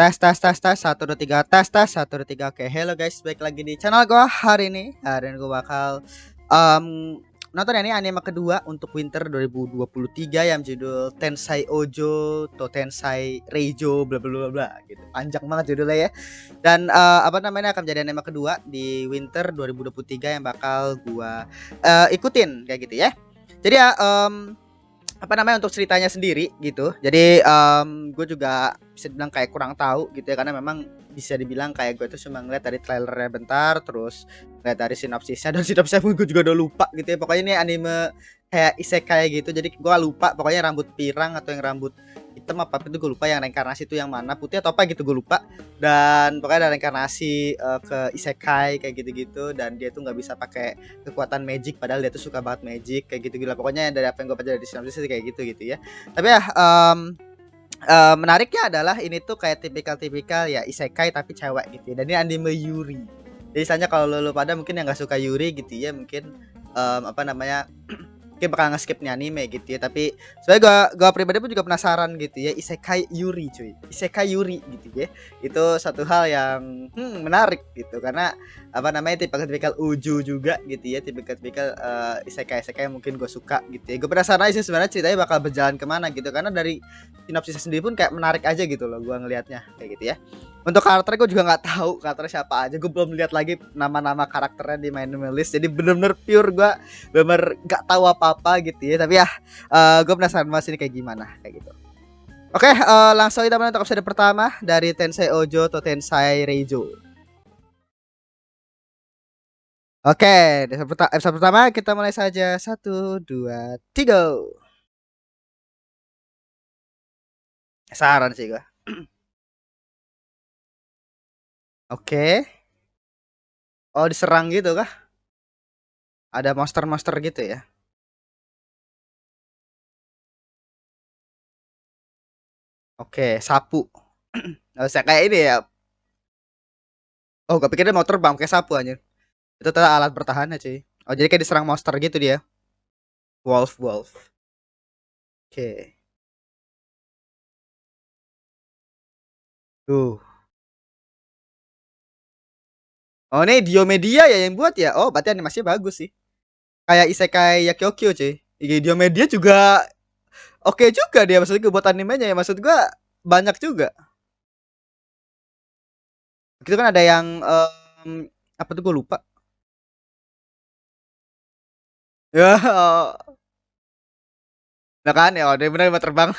Tes 1 2 3 tes 1 2 3. Oke, hello guys, balik lagi di channel gua hari ini. Hari ini gua bakal nonton ini anime kedua untuk winter 2023 yang judul Tensai Ojo atau Tensai Reijo bla bla bla bla gitu. Panjang banget judulnya ya. Dan apa namanya akan menjadi anime kedua di winter 2023 yang bakal gua ikutin kayak gitu ya. Jadi ya apa namanya untuk ceritanya sendiri gitu. Jadi gue juga bisa dibilang kayak kurang tahu gitu ya karena memang bisa dibilang kayak gue tuh cuma ngeliat dari trailernya bentar, terus ngeliat dari sinopsisnya dan sinopsisnya pun gue juga udah lupa gitu ya. Pokoknya ini anime kayak isekai gitu. Jadi gue lupa pokoknya rambut pirang atau yang rambut hitam apa itu gue lupa, yang reinkarnasi itu yang mana, putih atau apa gitu gue lupa. Dan pokoknya ada reinkarnasi ke isekai kayak gitu-gitu, dan dia tuh nggak bisa pakai kekuatan magic padahal dia tuh suka banget magic kayak gitu gila. Pokoknya dari apa yang gue baca dari sinopsis kayak gitu ya. Tapi ya menariknya adalah ini tuh kayak tipikal ya isekai tapi cewek gitu ya. Dan ini anime Yuri. Jadi misalnya kalau lo pada mungkin yang nggak suka Yuri gitu ya, mungkin apa namanya mungkin bakal nge-skip nih anime gitu ya. Tapi sebenarnya gua pribadi pun juga penasaran gitu ya, isekai Yuri cuy, isekai Yuri gitu ya. Itu satu hal yang menarik gitu karena apa namanya tipikal uju juga gitu ya, tipikal isekai yang mungkin gue suka gitu ya. Gue penasaran sih sebenarnya ceritanya bakal berjalan kemana gitu, karena dari sinopsis sendiri pun kayak menarik aja gitu loh gue ngelihatnya kayak gitu ya. Untuk karakter gue juga nggak tahu karakternya siapa aja, gue belum lihat lagi nama-nama karakternya di My Anime List, jadi bener-bener pure gue bener nggak tahu apa-apa gitu ya. Tapi ya gue penasaran mas ini kayak gimana kayak gitu. Oke, langsung kita mulai untuk episode pertama dari Tensai Ojo atau Tensai Reijo. Oke, episode pertama kita mulai saja. 1 2 3. Saran sih gue. Oke. Oh, diserang gitu kah? Ada monster-monster gitu ya? Oke, sapu. Nggak usah kayak ini ya. Oh, gue pikir dia mau terbang pakai sapu aja. Itu ternyata alat pertahanan cuy. Oh, jadi kayak diserang monster gitu dia. Wolf. Oke. Tuh. Oh, ini Diomedia ya yang buat ya. Oh, berarti animasinya bagus sih. Kayak Isekai Yakyokyo cuy. Diomedia juga oke juga dia, maksudnya buat animenya ya, maksud gua banyak juga. Itu kan ada yang apa tuh gue lupa. Ya, nah kan ya, dia benar mau terbang.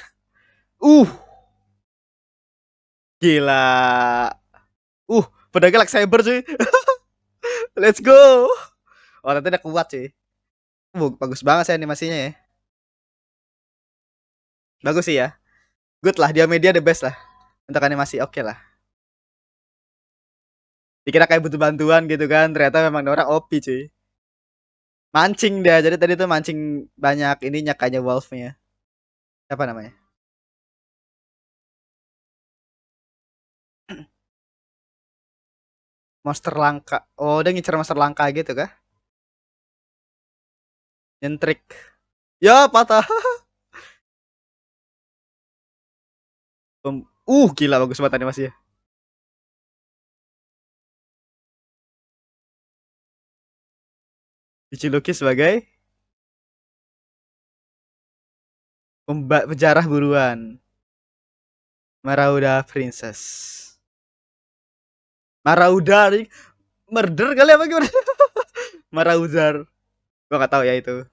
Uh, gila. Pedangnya lightsaber cuy. Let's go. Oh, nanti udah kuat cuy. Bagus banget sih animasinya ya. Bagus sih ya. Good lah, dia media the best lah. Untuk animasi oke lah. Dikira kayak butuh bantuan gitu kan, ternyata memang orang OP cuy. Mancing dia, jadi tadi tuh mancing banyak ininya kayaknya wolfnya. Siapa namanya? Monster langka. Oh, dia ngincer monster langka gitu kah? Nyentrik. Ya, patah. Gila bagus banget animasinya. Dijuluki sebagai pejarah buruan. Marauda Princess. Marauda murder kali apa gimana? Maraudar. Gua gak tahu ya itu.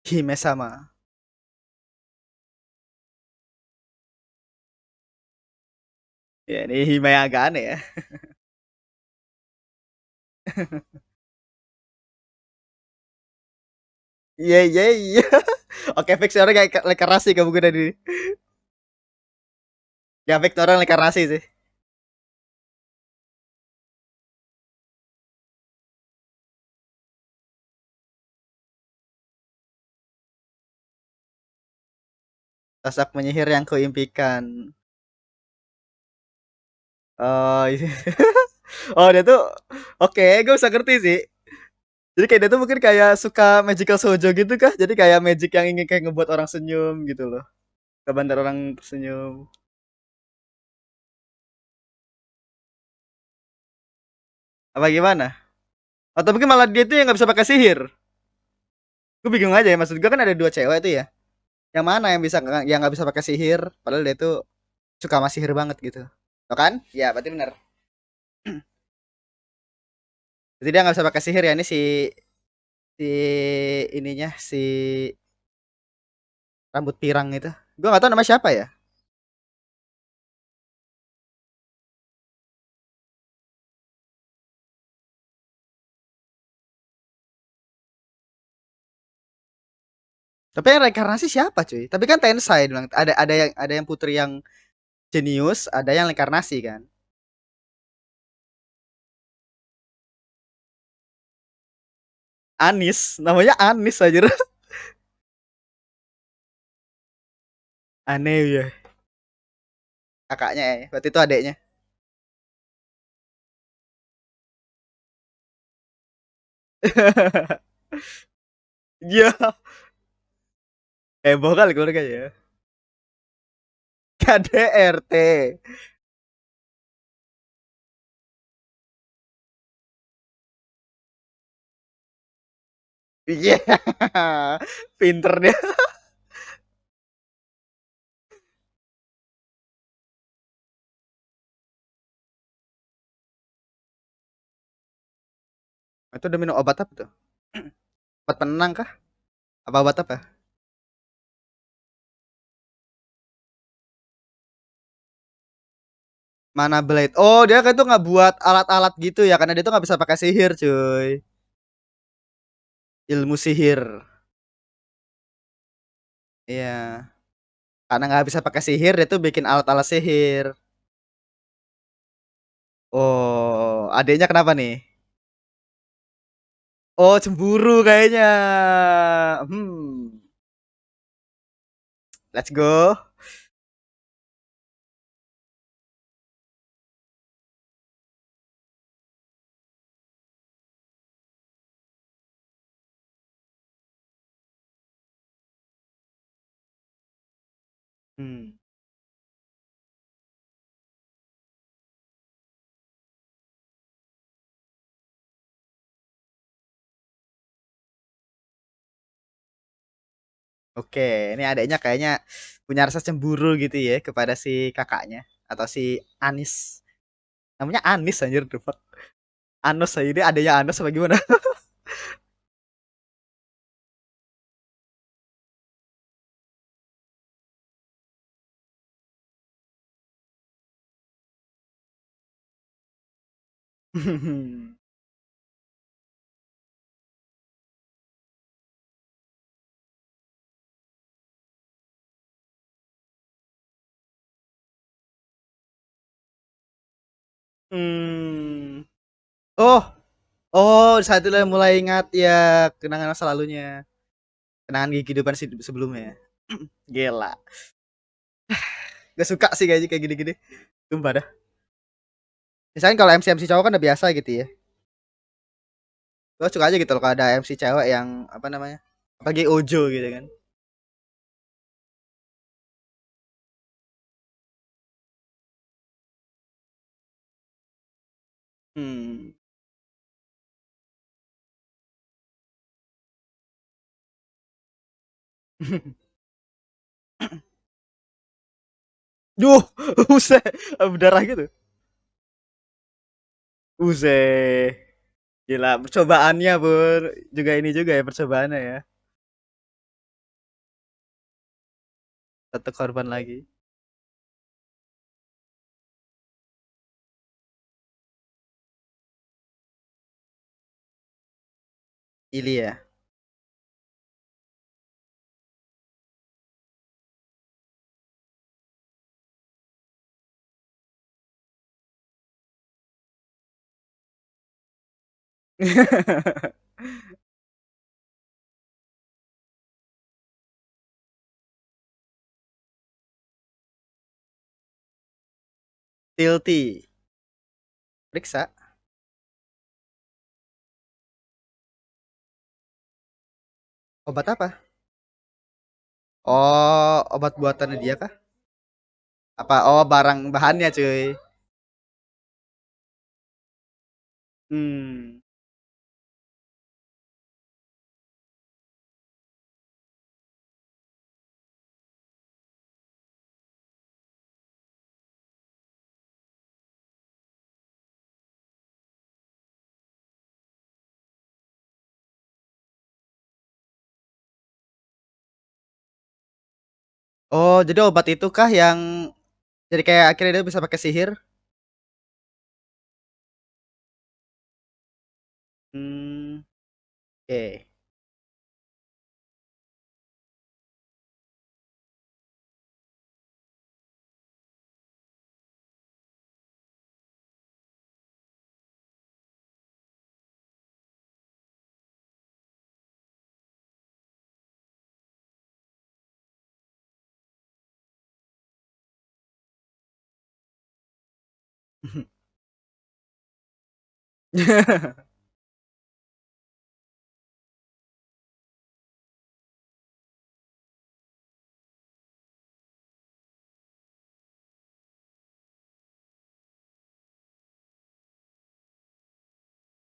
Hime sama. Ya, ini Hime yang agak aneh ya. Iya. Oke, fix orang kayak lekarasi kamu gue dari. Ya fix orang lekarasi sih. Sosok penyihir yang kuimpikan. Oh, iya. Oh dia tuh oke, gue bisa ngerti sih. Jadi kayak dia tuh mungkin kayak suka magical shoujo gitu kah? Jadi kayak magic yang ingin kayak ngebuat orang senyum gitu loh. Kebantar orang senyum. Apa gimana? Atau mungkin malah dia tuh yang nggak bisa pakai sihir. Gue bingung aja ya. Maksud gue kan ada dua cewek tuh ya. Yang mana yang nggak bisa pakai sihir? Padahal dia tuh suka sama sihir banget gitu. Tuh kan? Ya berarti benar. Jadi dia nggak bisa pakai sihir ya. Ini si ininya si rambut pirang itu. Gue nggak tahu nama siapa ya. Tapi yang reinkarnasi siapa cuy? Tapi kan Tensai bilang ada yang putri yang jenius, ada yang reinkarnasi kan. Anis, namanya Anis aja. Aneh ya. Kakaknya ya. Berarti itu adeknya. Iya, heboh kali keluarga ya. KDRT. Iya. Pinter dia. Itu udah minum obat apa tuh? Obat penenang kah? Apa obat apa? Mana Blade? Oh, dia kan tuh nggak buat alat-alat gitu ya, karena dia tuh nggak bisa pakai sihir, cuy. Ilmu sihir. Iya. Karena nggak bisa pakai sihir, dia tuh bikin alat-alat sihir. Oh, adiknya kenapa nih? Oh, cemburu kayaknya. Hmm, let's go. Hmm. Oke, ini adiknya kayaknya punya rasa cemburu gitu ya kepada si kakaknya atau si Anis. Namanya Anis anjir, the fuck. Anos aja ini adanya Anos apa gimana? Hmm. Oh, oh, saat itu mulai ingat ya kenangan masa lalunya, kenangan kehidupan sebelumnya. Gila. Gak suka sih kayak gini-gini. Sumpah dah. Misalnya kalau MC cowok kan udah biasa gitu ya. Gue suka aja gitu loh kalau ada MC cewek yang apa namanya? Apalagi Ojo gitu kan. Hmm. Duh, buset, berdarah gitu. Buset. Gila, percobaannya pun juga ini juga ya percobaannya ya. Satu korban lagi. Ilya. Tilty. Periksa. Obat apa? Oh, obat buatannya dia kah? Apa? Oh, barang bahannya cuy. Hmm. Oh, jadi obat itu kah yang jadi kayak akhirnya dia bisa pakai sihir? Hmm. Oke.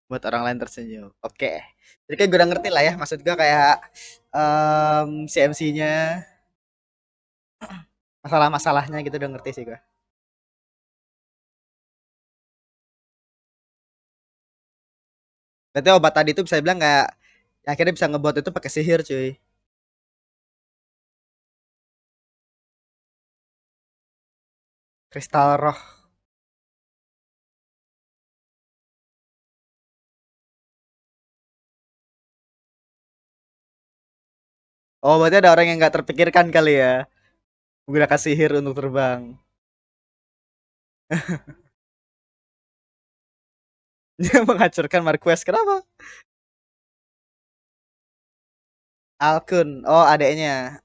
Buat orang lain tersenyum. Oke. Jadi kayak gue udah ngerti lah ya. Maksud gue kayak CMC-nya, masalah-masalahnya gitu udah ngerti sih gue. Berarti obat tadi itu bisa bilang kayak ya akhirnya bisa ngebuat itu pakai sihir cuy. Kristal roh. Oh, berarti ada orang yang nggak terpikirkan kali ya. Menggunakan sihir untuk terbang. Dia menghancurkan Marquez. Kenapa? Alkun. Oh, adeknya.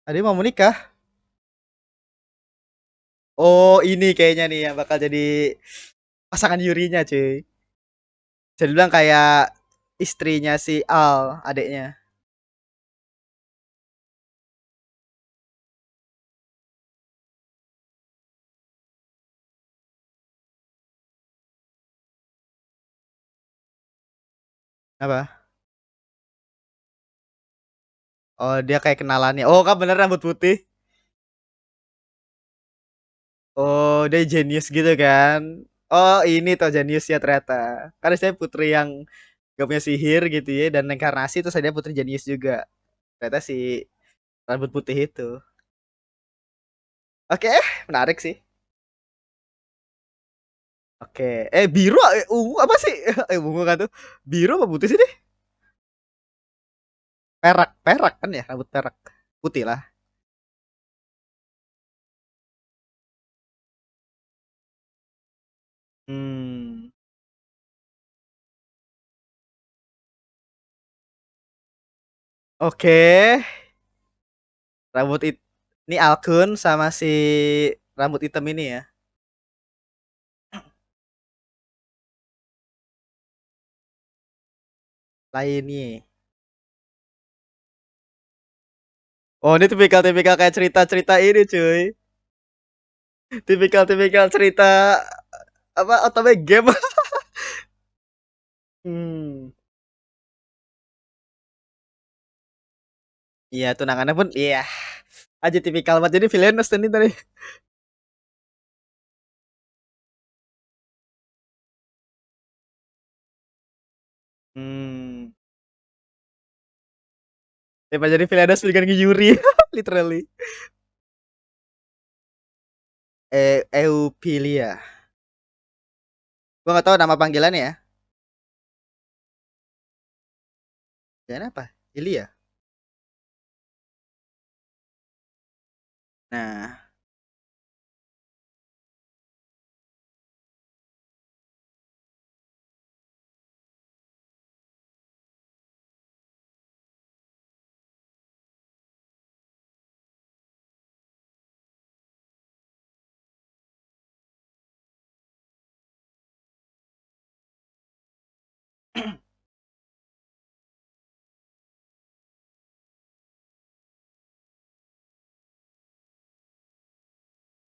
Adik mau menikah. Oh, ini kayaknya nih yang bakal jadi pasangan Yurinya cuy. Jadi bilang kayak istrinya si Al, adeknya. Apa? Oh, dia kayak kenalannya. Oh, kan bener rambut putih. Oh, dia jenius gitu kan. Oh, ini tuh jenius ya ternyata. Karena saya putri yang gak punya sihir gitu ya dan reinkarnasi terus ada putri jenius juga. Ternyata si rambut putih itu. Oke, menarik sih. Oke. Biru ungu apa sih? Ungu kan tuh. Biru apa putih sih deh? Perak, perak kan ya, rambut perak. Putih lah. Hmm. Oke. Rambut it ini Alkun sama si rambut hitam ini ya. Lainnya. Oh, ini tipikal-tipikal kayak cerita-cerita ini, cuy. Tipikal-tipikal cerita apa otome game. Hmm. Iya, tunangannya pun iya. Aja tipikal banget jadi villainous tadi tadi. Hmm. Tiba jadi villainous dengan Yuri literally. Eupilia. Gua nggak tahu nama panggilannya ya. Jangan apa? Ilia. Nah,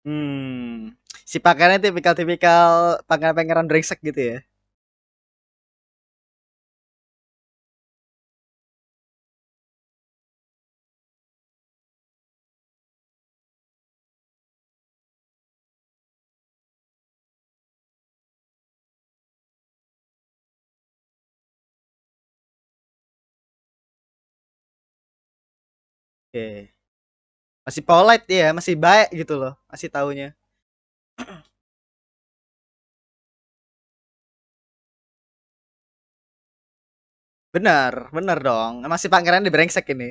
Hmm, si pangeran tipikal-tipikal pangeran-pangeran brengsek gitu ya? Oke. Masih polite dia, masih baik gitu loh, masih taunya. Bener, bener dong. Masih pangeran di brengsek ini.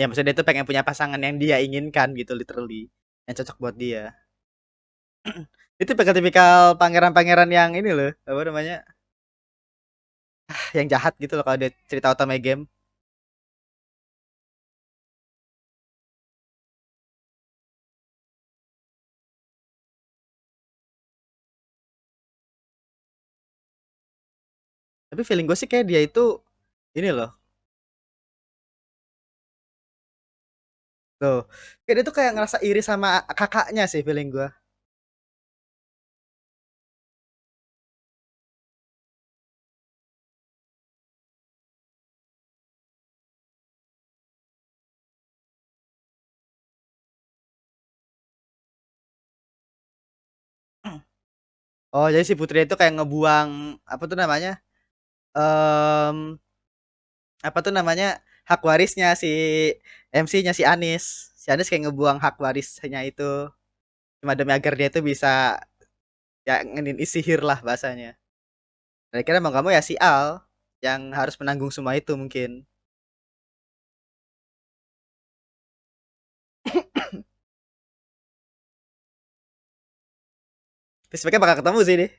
Ya maksudnya dia tuh pengen punya pasangan yang dia inginkan gitu literally. Yang cocok buat dia. Itu tipikal-tipikal pangeran-pangeran yang ini loh, apa namanya? Yang jahat gitu loh kalau dia cerita utama game. Tapi feeling gue sih kayak dia itu ini loh. Tuh. Kayak dia tuh kayak ngerasa iri sama kakaknya sih feeling gue. Oh, jadi si Putri itu kayak ngebuang apa tuh namanya? Em apa tuh namanya? Hak warisnya si MC-nya si Anis. Si Anis kayak ngebuang hak warisnya itu cuma demi agar dia itu bisa ya ngenin sihir lah bahasanya. Dan kira mau kamu ya si Al yang harus menanggung semua itu mungkin. Terus mereka bakal ketemu sih nih.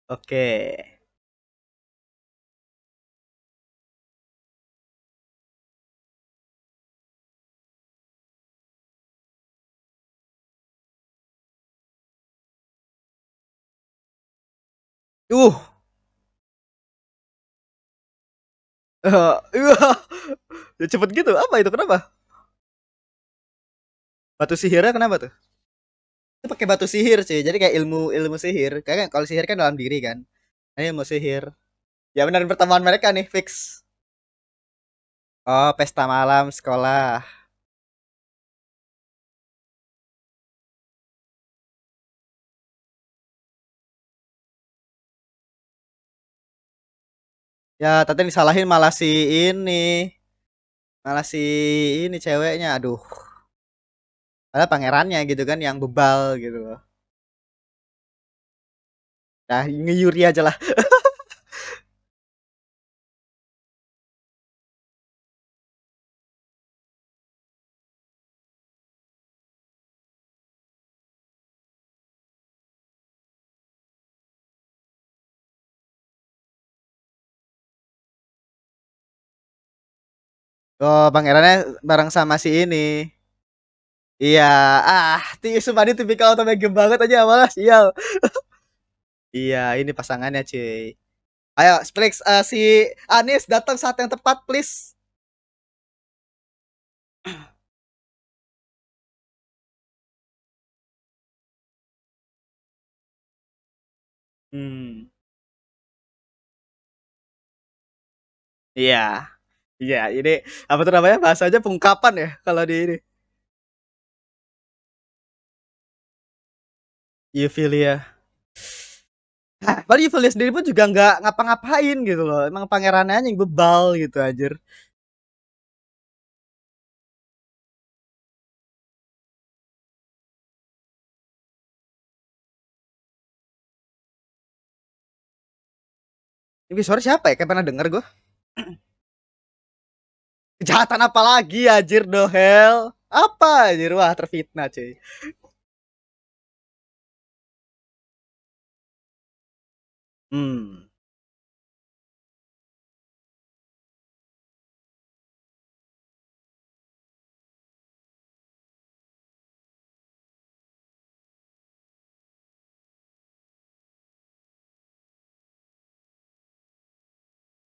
Oke. Uh, ya cepet gitu. Apa itu? Kenapa? Batu sihirnya kenapa tuh? Itu pakai batu sihir sih. Jadi kayak ilmu ilmu sihir. Kayak kalau sihir kan dalam diri kan. Ini ilmu sihir. Ya benar pertemuan mereka nih fix. Oh, pesta malam sekolah. Ya, tadi disalahin malah si ini, malah si ini ceweknya. Aduh, padahal pangerannya gitu kan yang bebal gitu loh. Nah, ngeyuri aja lah. Oh, pangerannya bareng sama si ini. Iya, sumpah ini tipikal otome game banget aja malah sial. Iya, ini pasangannya cuy. Ayo, Splix, si Anis datang saat yang tepat, please. Hmm, iya, iya. Ini apa tuh namanya bahasanya pengungkapan ya kalau di ini. Euphilia. Padahal Euphilia sendiri pun juga nggak ngapa-ngapain gitu loh. Emang pangerannya aja yang bebal gitu anjir. Ini suara siapa ya? Kayak pernah denger gue. Kejahatan apa lagi anjir Dohel? Apa anjir? Wah, terfitnah cuy. Hmm.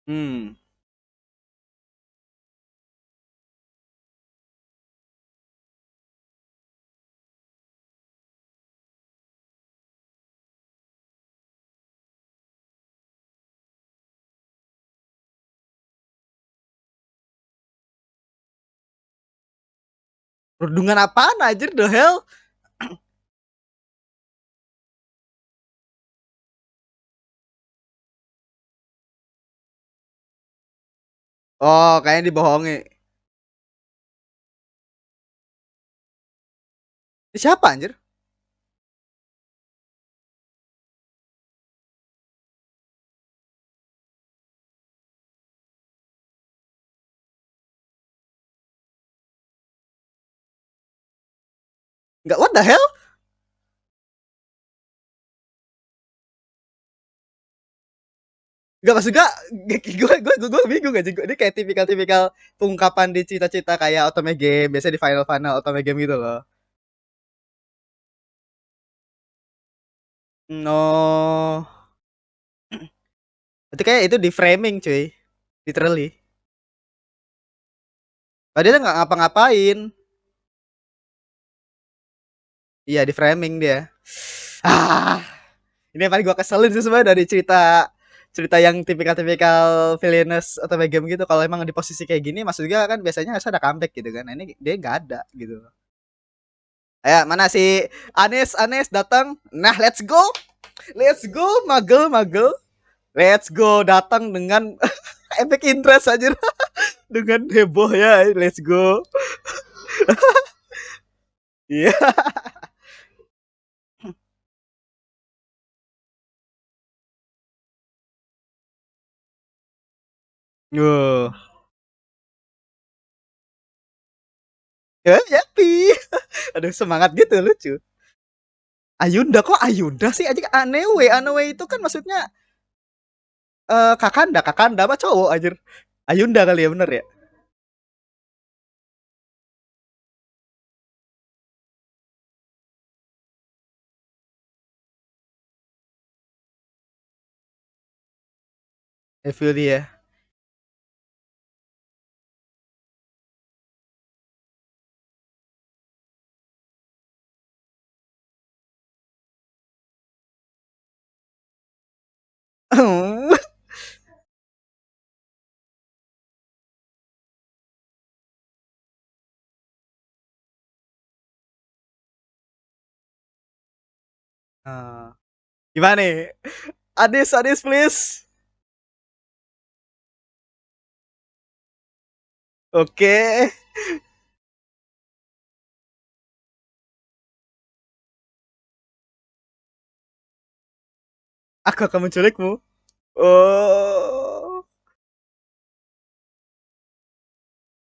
Hmm. Perundungan apaan anjir Dohel? Oh, kayaknya dibohongi. Ini siapa anjir? Enggak, what the hell? Enggak, maksud gue bingung aja. Ini kayak tipikal-tipikal pengungkapan di cita-cita kayak Otome Game, biasanya di final-final Otome Game gitu loh. No. Itu kayak itu di framing cuy. Literally. Padahal dia nggak ngapa-ngapain. Iya, di framing dia. Ah, ini yang paling gue keselin sih sebenarnya dari cerita cerita yang tipikal-tipikal villainous atau game gitu. Kalau emang di posisi kayak gini, maksudnya kan biasanya harus ada comeback gitu kan. Nah, ini dia nggak ada gitu. Ayo, mana si Anes Anes datang? Nah, let's go, magel magel. Let's go datang dengan epic interest aja dengan heboh ya. Let's go. Iya. Yeah. Ya, happy. Aduh, semangat gitu lucu. Ayunda kok Ayunda sih aja Anewe. Anewe itu kan maksudnya Kakanda apa cowok anjir. Ayunda kali ya bener ya. I feel dia. Ah. Gimana nih? Adis please. Oke. Aku akan menculikmu. Oh.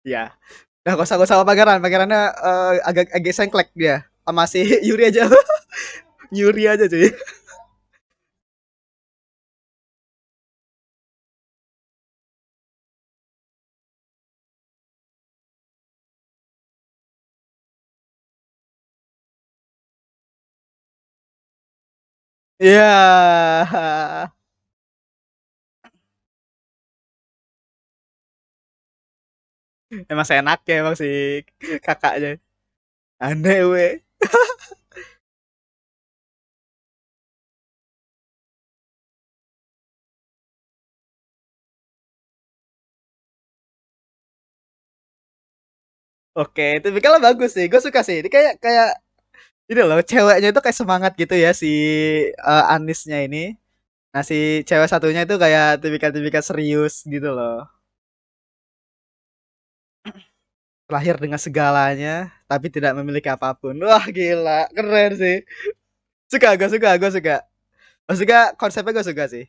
Ya. Nah, gak usah sama pangeran. Pangerannya agak agak sengklek dia. Sama si Yuri aja. Yuri aja cuy. Iya. Emang seenak ya emang si kakaknya. Aneh weh. Oke, tapi kalau bagus sih. Gue suka sih. Ini kayak kayak ini loh, ceweknya itu kayak semangat gitu ya si Anisnya ini. Nah, si cewek satunya itu kayak tipikal-tipikal serius gitu loh. Lahir dengan segalanya, tapi tidak memiliki apapun. Wah, gila. Keren sih. Suka, gue suka, gue suka. Maksudnya konsepnya gue suka sih.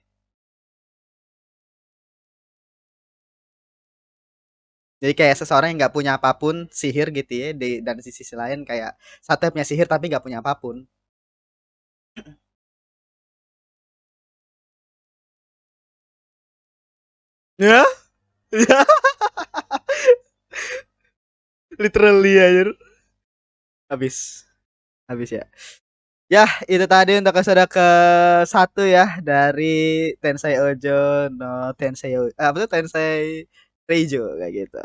Jadi kayak seseorang yang nggak punya apapun sihir gitu ya, dan di sisi lain kayak satu punya sihir tapi nggak punya apapun. Ya, ya, literally aja. Habis, habis ya. Ya, itu tadi untuk episode ke satu ya dari Tensei Ojo no Tensei apa tuh Tensei Reijo kayak gitu.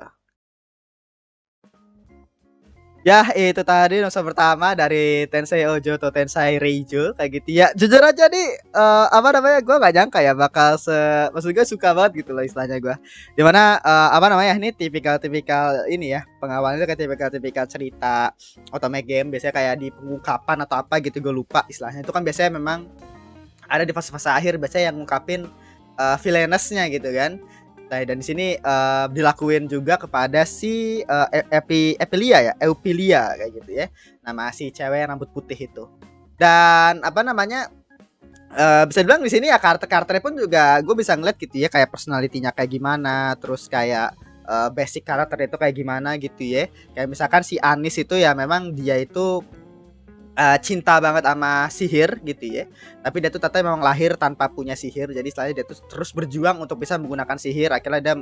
Ya, itu tadi nusa pertama dari Tensei Ojo atau Tensei Reijo kayak gitu ya. Jujur aja nih, apa namanya, gue gak nyangka ya bakal maksud gue suka banget gitu loh istilahnya gue. Dimana apa namanya ini tipikal-tipikal ini ya pengawalnya kayak tipikal-tipikal cerita otome game biasanya kayak di pengungkapan atau apa gitu gue lupa istilahnya itu kan biasanya memang ada di fase-fase akhir biasanya yang ngungkapin villainess-nya gitu kan. Nah, dan di sini dilakuin juga kepada si Epilia ya, Eupilia kayak gitu ya. Nama si cewek yang rambut putih itu. Dan apa namanya? Bisa dibilang di sini ya karakternya pun juga gue bisa ngeliat gitu ya kayak personalitinya kayak gimana, terus kayak basic karakter itu kayak gimana gitu ya. Kayak misalkan si Anis itu ya memang dia itu cinta banget sama sihir gitu ya. Tapi dia tuh ternyata memang lahir tanpa punya sihir. Jadi istilahnya dia tuh terus berjuang untuk bisa menggunakan sihir. Akhirnya dia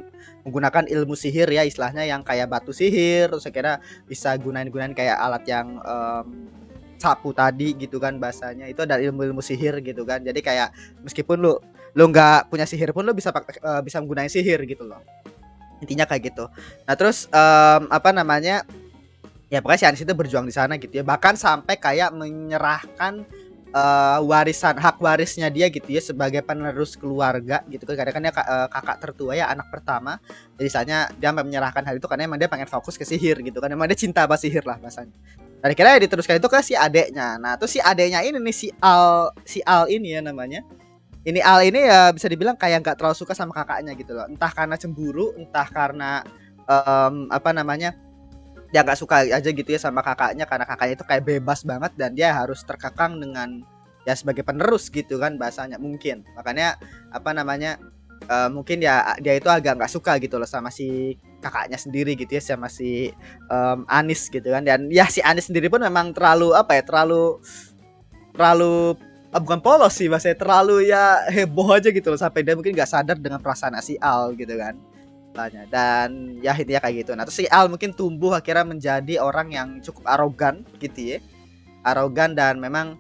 menggunakan ilmu sihir ya istilahnya yang kayak batu sihir. Terus akhirnya bisa gunain kayak alat yang sapu tadi gitu kan bahasanya. Itu ada ilmu-ilmu sihir gitu kan. Jadi kayak meskipun lu nggak punya sihir pun lu bisa bisa menggunakan sihir gitu loh. Intinya kayak gitu. Nah, terus apa namanya? Ya pokoknya si Anis itu berjuang di sana gitu ya. Bahkan sampai kayak menyerahkan warisan hak warisnya dia gitu ya sebagai penerus keluarga gitu kan. Karena kan dia kakak tertua ya, anak pertama. Jadi misalnya dia menyerahkan hal itu karena emang dia pengen fokus ke sihir gitu kan. Emang dia cinta sama sihir lah bahasanya. Dan akhirnya diteruskan itu ke si adeknya. Nah, tuh si adeknya ini nih si Al ini ya namanya. Ini Al ini ya bisa dibilang kayak nggak terlalu suka sama kakaknya gitu loh. Entah karena cemburu, entah karena apa namanya? Dia nggak suka aja gitu ya sama kakaknya karena kakaknya itu kayak bebas banget dan dia harus terkekang dengan ya sebagai penerus gitu kan bahasanya mungkin. Makanya apa namanya mungkin ya dia itu agak nggak suka gitu loh sama si kakaknya sendiri gitu ya sama si Anis gitu kan. Dan ya si Anis sendiri pun memang terlalu apa ya terlalu terlalu bukan polos sih bahasanya terlalu ya heboh aja gitu loh sampai dia mungkin nggak sadar dengan perasaan si Al gitu kan tanya. Dan ya intinya kayak gitu. Nah terus si Al mungkin tumbuh akhirnya menjadi orang yang cukup arogan gitu ya, arogan dan memang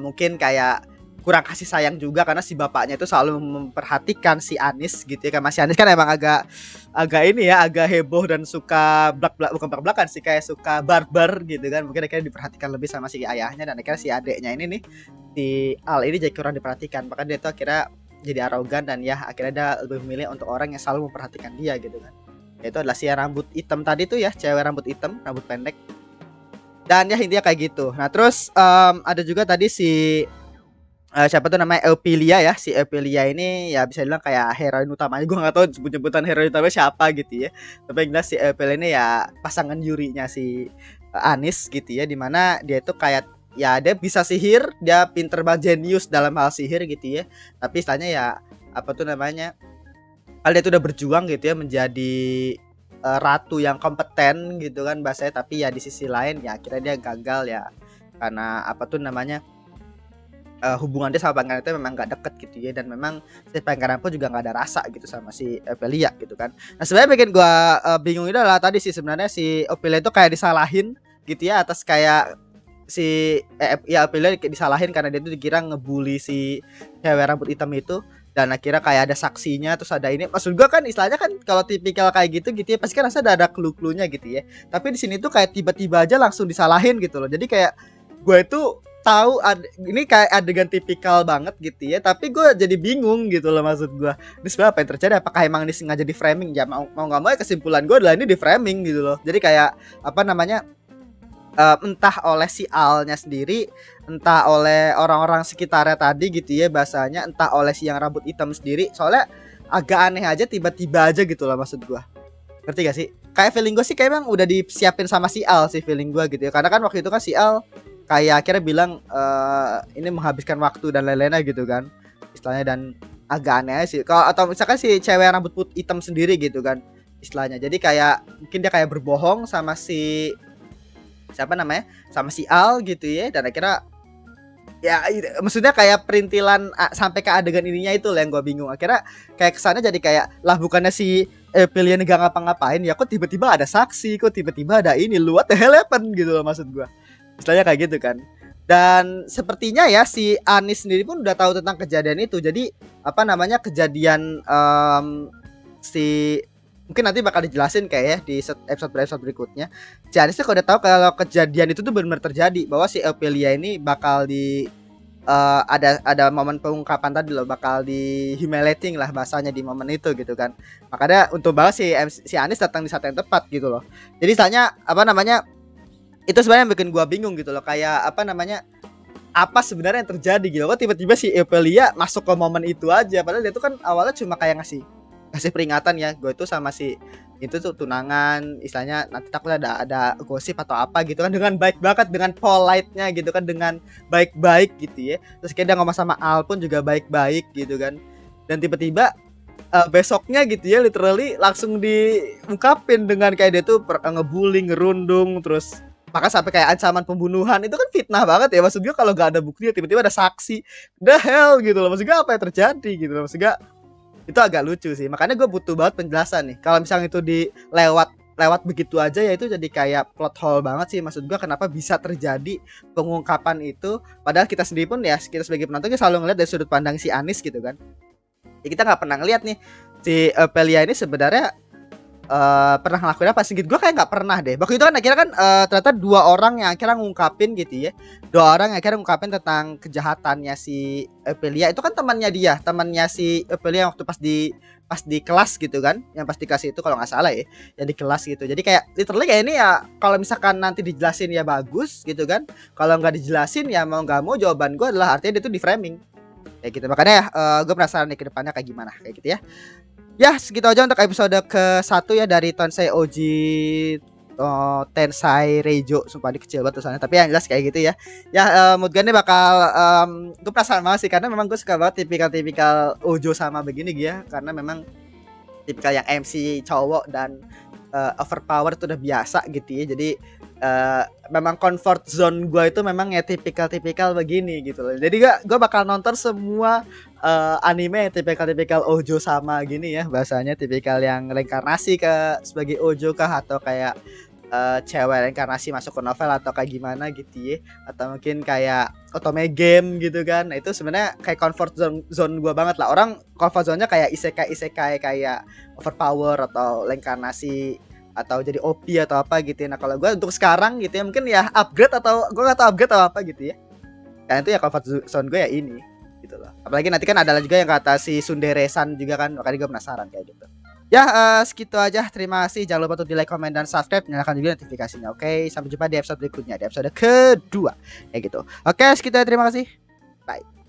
mungkin kayak kurang kasih sayang juga karena si bapaknya itu selalu memperhatikan si Anis gitu ya. Karena si Anis kan emang agak agak ini ya agak heboh dan suka bukan belak-belakan sih kayak suka barbar gitu kan. Mungkin akhirnya diperhatikan lebih sama si ayahnya dan akhirnya si adeknya ini nih si Al ini jadi kurang diperhatikan. Maka dia tuh akhirnya jadi arogan dan ya akhirnya dia lebih memilih untuk orang yang selalu memperhatikan dia gitu kan. Yaitu adalah si rambut hitam tadi tuh ya, cewek rambut hitam, rambut pendek. Dan ya intinya kayak gitu. Nah terus ada juga tadi si siapa tuh namanya Elpilia ya. Si Elpilia ini ya bisa bilang kayak heroin utamanya. Gue gak tahu sebut-sebutan heroin utamanya siapa gitu ya. Tapi yang jelas si Elpilia ini ya pasangan Yurinya si Anis gitu ya. Dimana dia itu kayak ya dia bisa sihir, dia pinter banget jenius dalam hal sihir gitu ya. Tapi istilahnya ya apa tuh namanya? Kalau dia tuh udah berjuang gitu ya menjadi ratu yang kompeten gitu kan bahasanya, tapi ya di sisi lain ya akhirnya dia gagal ya karena apa tuh namanya hubungan dia sama pangeran itu memang gak deket gitu ya. Dan memang si pangeran pun juga gak ada rasa gitu sama si Ophelia gitu kan. Nah sebenarnya bikin gua bingung itu adalah tadi sih sebenarnya si Ophelia itu kayak disalahin gitu ya atas kayak si ya Ophelia disalahin karena dia tuh dikira ngebully si cewek rambut hitam itu. Dan akhirnya kayak ada saksinya terus ada ini, maksud gua kan istilahnya kan kalau tipikal kayak gitu gitu ya pasti kan rasa ada clue-cluenya gitu ya. Tapi di sini tuh kayak tiba-tiba aja langsung disalahin gitu loh. Jadi kayak gue itu tahu ini kayak adegan tipikal banget gitu ya, tapi gue jadi bingung gitu loh maksud gue. Ini sebenarnya apa yang terjadi? Apakah emang ini sengaja di framing? Ya mau nggak mau ya kesimpulan gue adalah ini di framing gitu loh. Jadi kayak apa namanya? Entah oleh si Alnya sendiri, entah oleh orang-orang sekitarnya tadi gitu ya bahasanya, entah oleh si yang rambut hitam sendiri. Soalnya agak aneh aja tiba-tiba aja gitu loh maksud gue. Ngerti gak sih? Kayak feeling gue sih kayak emang udah disiapin sama si Al sih feeling gue gitu ya. Karena kan waktu itu kan si Al kayak akhirnya bilang ini menghabiskan waktu dan lain-lainnya gitu kan istilahnya. Dan agak aneh sih kalau atau misalkan si cewek rambut hitam sendiri gitu kan istilahnya. Jadi kayak mungkin dia kayak berbohong sama si siapa namanya, sama si Al gitu ya, dan akhirnya ya maksudnya kayak perintilan sampai ke adegan ininya itu lah yang gue bingung. Akhirnya kayak kesannya jadi kayak lah bukannya si pilihan gak ngapa-ngapain ya, kok tiba-tiba ada saksi, kok tiba-tiba ada ini, lu what the hell happen gitu loh maksud gue. Istilahnya kayak gitu kan. Dan sepertinya ya si Anis sendiri pun udah tahu tentang kejadian itu. Jadi apa namanya, kejadian si mungkin nanti bakal dijelasin kayak ya di episode berikutnya. Si Anis tuh kalau udah tahu kalau kejadian itu tuh benar-benar terjadi, bahwa si Ophelia ini bakal di ada momen pengungkapan tadi loh, bakal di humiliating lah bahasanya di momen itu gitu kan. Makanya untuk banget si Anis datang di saat yang tepat gitu loh. Jadi tanya apa namanya, itu sebenarnya yang bikin gua bingung gitu loh, kayak apa namanya, apa sebenarnya yang terjadi gitu. Kok tiba-tiba si Ophelia masuk ke momen itu aja, padahal dia tuh kan awalnya cuma kayak ngasih peringatan ya, gue itu sama si itu tuh tunangan, istilahnya nanti takut ada gosip atau apa gitu kan, dengan baik banget, dengan polite-nya gitu kan, dengan baik-baik gitu ya. Terus kayak dia ngomong sama Al pun juga baik-baik gitu kan. Dan tiba-tiba besoknya gitu ya, literally langsung diungkapin dengan kayak dia tuh ngebully, ngerundung, terus maka sampai kayak ancaman pembunuhan. Itu kan fitnah banget ya, maksud gue kalau gak ada bukti tiba-tiba ada saksi, the hell gitu loh, maksud gue apa yang terjadi gitu loh, maksud gue itu agak lucu sih. Makanya gue butuh banget penjelasan nih. Kalau misalnya itu lewat begitu aja ya, itu jadi kayak plot hole banget sih. Maksud gue kenapa bisa terjadi pengungkapan itu, padahal kita sendiri pun ya, kita sebagai penonton kita selalu ngeliat dari sudut pandang si Anis gitu kan. Ya kita nggak pernah ngeliat nih si Pelia ini sebenarnya pernah ngelakuin apa. Sedikit gue kayak nggak pernah deh. Waktu itu kan akhirnya kan ternyata 2 orang yang akhirnya ngungkapin gitu ya, 2 orang yang akhirnya ngungkapin tentang kejahatannya si Ophelia. Itu kan temannya si Ophelia waktu pas di kelas gitu kan, yang pas di kelas itu kalau nggak salah ya, yang di kelas gitu. Jadi kayak literally kayak ini ya, kalau misalkan nanti dijelasin ya bagus gitu kan, kalau nggak dijelasin ya mau nggak mau jawaban gue adalah artinya dia tuh di framing kayak gitu. Makanya ya gue penasaran nih ke depannya kayak gimana kayak gitu ya. Ya segitu aja untuk episode ke-1 ya dari Tonsei Oji Tensai Reijo. Sumpah ini kecil banget tulisannya, tapi yang jelas kayak gitu ya. Ya mood gue nih bakal gue penasaran banget sih, karena memang gue suka banget tipikal Ojo sama begini ya. Karena memang tipikal yang MC cowok dan overpower itu udah biasa gitu ya. Jadi memang comfort zone gue itu memang ya tipikal begini gitu loh. Jadi gue bakal nonton semua anime tipikal Ojo sama gini ya, bahasanya tipikal yang reinkarnasi ke sebagai Ojo kah, atau kayak cewek reinkarnasi masuk ke novel atau kayak gimana gitu ya, atau mungkin kayak otome game gitu kan. Nah, itu sebenarnya kayak comfort zone gue banget lah. Orang comfort zone-nya kayak isekai kayak overpower atau reinkarnasi atau jadi OP atau apa gitu ya. Nah kalau gue untuk sekarang gitu ya, mungkin ya upgrade atau gue gak tau upgrade atau apa gitu ya. Karena itu ya comfort zone gue ya ini gitu loh. Apalagi nanti kan ada juga yang kata si Sundere-san juga kan, makanya gue penasaran kayak gitu. Ya segitu aja, terima kasih. Jangan lupa untuk di like, comment, dan subscribe. Nyalakan juga notifikasinya. Oke, sampai jumpa di episode berikutnya, di episode kedua kayak gitu. Oke, segitu aja, terima kasih. Bye.